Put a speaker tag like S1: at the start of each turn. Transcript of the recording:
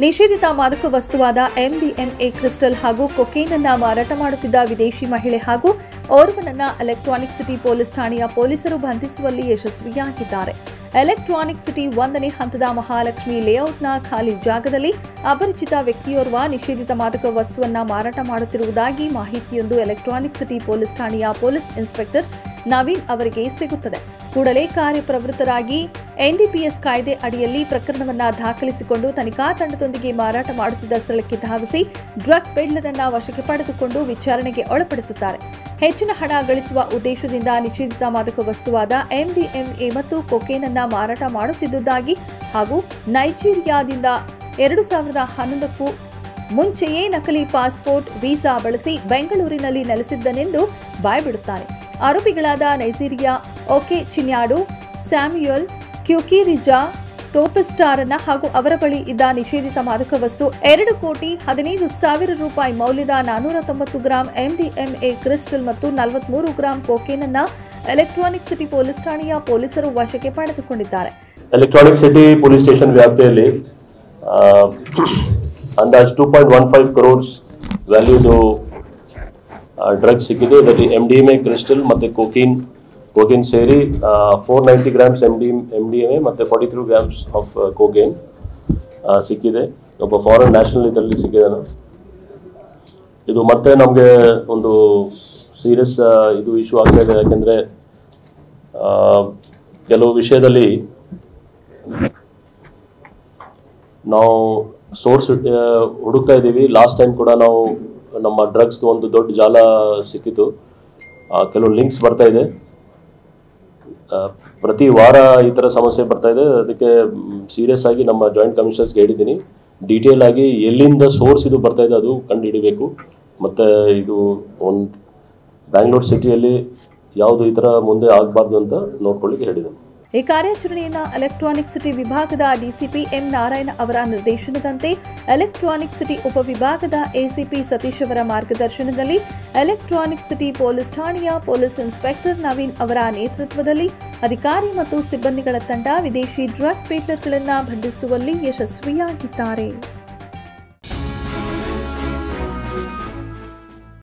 S1: ನಿಷೇಧಿತ ಮಾದಕ ವಸ್ತುವಾದ MDMA crystal ಹಾಗೂ ಕೊಕೇನ್ ಅನ್ನು ಮಾರಾಟ ಮಾಡುತ್ತಿದ್ದ ವಿದೇಶಿ ಮಹಿಳೆ ಹಾಗೂ ಓರ್ವನನ್ನ ಎಲೆಕ್ಟ್ರಾನಿಕ್ ಸಿಟಿ ಪೊಲೀಸ್ ಠಾಣೆಯ ಪೊಲೀಸರು ಬಂಧಿಸುವಲ್ಲಿ ಯಶಸ್ವಿಯಾಗಿದ್ದಾರೆ. ಎಲೆಕ್ಟ್ರಾನಿಕ್ ಸಿಟಿ 1ನೇ ಹಂತದ ಮಹಾಲಕ್ಷ್ಮಿ ಲೇಔಟ್ನ ಖಾಲಿ ಜಾಗದಲ್ಲಿ ಅಪರಿಚಿತ ವ್ಯಕ್ತಿಯೋರ್ವ ನಿಷೇಧಿತ ಮಾದಕ ವಸ್ತುವನ್ನು ಮಾರಾಟ ಮಾಡುತ್ತಿರುವುದಾಗಿ ಮಾಹಿತಿಯೊಂದು ಎಲೆಕ್ಟ್ರಾನಿಕ್ ಸಿಟಿ ಪೊಲೀಸ್ ಠಾಣೆಯ ಪೊಲೀಸ್ ಇನ್ಸ್ಪೆಕ್ಟರ್ ನವೀನ್ ಅವರಿಗೆ ಸಿಗುತ್ತದೆ. ಕೂಡಲೇ ಕಾರ್ಯಪ್ರವೃತ್ತರಾಗಿ ಎನ್ಡಿಪಿಎಸ್ ಕಾಯ್ದೆ ಅಡಿಯಲ್ಲಿ ಪ್ರಕರಣವನ್ನು ದಾಖಲಿಸಿಕೊಂಡು ತನಿಖಾ ತಂಡದೊಂದಿಗೆ ಮಾರಾಟ ಮಾಡುತ್ತಿದ್ದ ಸ್ಥಳಕ್ಕೆ ಧಾವಿಸಿ ಡ್ರಗ್ ಪೆಡ್ಲರ್ ಅನ್ನು ವಶಕ್ಕೆ ಪಡೆದುಕೊಂಡು ವಿಚಾರಣೆಗೆ ಒಳಪಡಿಸುತ್ತಾರೆ. ಹೆಚ್ಚಿನ ಹಣ ಗಳಿಸುವ ಉದ್ದೇಶದಿಂದ ನಿಷೇಧಿತ ಮಾದಕ ವಸ್ತುವಾದ ಎಂಡಿಎಂಎ ಮತ್ತು ಕೊಕೇನ್ ಅನ್ನು ಮಾರಾಟ ಮಾಡುತ್ತಿದ್ದುದಾಗಿ ಹಾಗೂ ನೈಜೀರಿಯಾದಿಂದ 2011ಕ್ಕೂ ಮುಂಚೆಯೇ ನಕಲಿ ಪಾಸ್ಪೋರ್ಟ್ ವೀಸಾ ಬಳಸಿ ಬೆಂಗಳೂರಿನಲ್ಲಿ ನೆಲೆಸಿದ್ದನೆಂದು ಬಾಯ್ಬಿಡುತ್ತಾನೆ. ಆರೋಪಿಗಳಾದ ನೈಜೀರಿಯಾ ಓಕೆ ಚಿನ್ಯಾಡು, ಸ್ಯಾಮ್ಯುಯಲ್ ಕ್ಯೂಕಿರಿಜಾ ಟೋಪೆಸ್ಟಾರನ್ನ ಹಾಗೂ ಅವರ ಬಳಿ ಇದ್ದ ನಿಷೇಧಿತ ಮಾದಕ ವಸ್ತು 2,15,00,000 ರೂಪಾಯಿ ಮೌಲ್ಯದ 490 ಗ್ರಾಂ ಎಂಡಿಎಂಎ ಕ್ರಿಸ್ಟಲ್ ಮತ್ತು 43 ಗ್ರಾಂ ಕೊಕೇನ್ ಅನ್ನು ಎಲೆಕ್ಟ್ರಾನಿಕ್ ಸಿಟಿ ಪೊಲೀಸ್ ಠಾಣೆಯ ಪೊಲೀಸರು ವಶಕ್ಕೆ ಪಡೆದುಕೊಂಡಿದ್ದಾರೆ.
S2: ಎಲೆಕ್ಟ್ರಾನಿಕ್ ಸಿಟಿ ಪೊಲೀಸ್ ಸ್ಟೇಷನ್ ವ್ಯಾಪ್ತಿಯಲ್ಲಿ ಅಂದಾಜು 2.15 crores ವ್ಯಾಲ್ಯೂದು ಡ್ರಗ್ಸ್ ಸಿಕ್ಕಿದೆ. ಇದರಲ್ಲಿ ಎಂಡಿಎಂಎ ಕ್ರಿಸ್ಟಲ್ ಮತ್ತು ಕೋಕೇನ್ ಸೇರಿ 490 ಗ್ರಾಮ್ಸ್ ಎಂಡಿಎಂಎ ಮತ್ತು 43 ಗ್ರಾಮ್ಸ್ ಆಫ್ ಕೋಕೇನ್ ಸಿಕ್ಕಿದೆ. ಒಬ್ಬ ಫಾರಿನ್ ನ್ಯಾಷನಲ್ ಇದರಲ್ಲಿ ಸಿಕ್ಕಿದ್ದಾನೆ. ಇದು ಮತ್ತೆ ನಮಗೆ ಒಂದು ಸೀರಿಯಸ್ ಇದು ಇಶ್ಯೂ ಆಗ್ತಾ ಇದೆ. ಯಾಕೆಂದರೆ ಕೆಲವು ವಿಷಯದಲ್ಲಿ ನಾವು ಸೋರ್ಸ್ ಹುಡುಕ್ತಾ ಇದ್ದೀವಿ. ಲಾಸ್ಟ್ ಟೈಮ್ ಕೂಡ ನಾವು ನಮ್ಮ ಡ್ರಗ್ಸ್ ಒಂದು ದೊಡ್ಡ ಜಾಲ ಸಿಕ್ಕಿತು. ಕೆಲವು ಲಿಂಕ್ಸ್ ಬರ್ತಾ ಇದೆ. ಪ್ರತಿ ವಾರ ಈ ಥರ ಸಮಸ್ಯೆ ಬರ್ತಾ ಇದೆ. ಅದಕ್ಕೆ ಸೀರಿಯಸ್ ಆಗಿ ನಮ್ಮ ಜಾಯಿಂಟ್ ಕಮಿಷನರ್ಸ್ಗೆ ಹೇಳಿದ್ದೀನಿ, ಡೀಟೇಲ್ ಆಗಿ ಎಲ್ಲಿಂದ ಸೋರ್ಸ್ ಇದು ಬರ್ತಾ ಇದೆ ಅದು ಕಂಡು ಹಿಡಿಬೇಕು. ಮತ್ತು ಇದು ಒಂದು ಬ್ಯಾಂಗ್ಳೂರು ಸಿಟಿಯಲ್ಲಿ ಯಾವುದು ಈ ಥರ ಮುಂದೆ ಆಗಬಾರ್ದು ಅಂತ ನೋಡ್ಕೊಳ್ಳಿಕ್ಕೆ ಹೇಳಿದ್ದೀನಿ.
S1: ಈ ಕಾರ್ಯಾಚರಣೆಯನ್ನು ಎಲೆಕ್ಟ್ರಾನಿಕ್ ಸಿಟಿ ವಿಭಾಗದ ಡಿಸಿಪಿ ಎಂ ನಾರಾಯಣ ಅವರ ನಿರ್ದೇಶನದಂತೆ ಎಲೆಕ್ಟ್ರಾನಿಕ್ ಸಿಟಿ ಉಪವಿಭಾಗದ ಎಸಿಪಿ ಸತೀಶ್ ಅವರ ಮಾರ್ಗದರ್ಶನದಲ್ಲಿ ಎಲೆಕ್ಟ್ರಾನಿಕ್ ಸಿಟಿ ಪೊಲೀಸ್ ಠಾಣೆಯ ಪೊಲೀಸ್ ಇನ್ಸ್ಪೆಕ್ಟರ್ ನವೀನ್ ಅವರ ನೇತೃತ್ವದಲ್ಲಿ ಅಧಿಕಾರಿ ಮತ್ತು ಸಿಬ್ಬಂದಿಗಳ ತಂಡ ವಿದೇಶಿ ಡ್ರಗ್ ಪೇಡ್ಲರ್ಗಳನ್ನು ಬಂಧಿಸುವಲ್ಲಿ ಯಶಸ್ವಿಯಾಗಿದ್ದಾರೆ.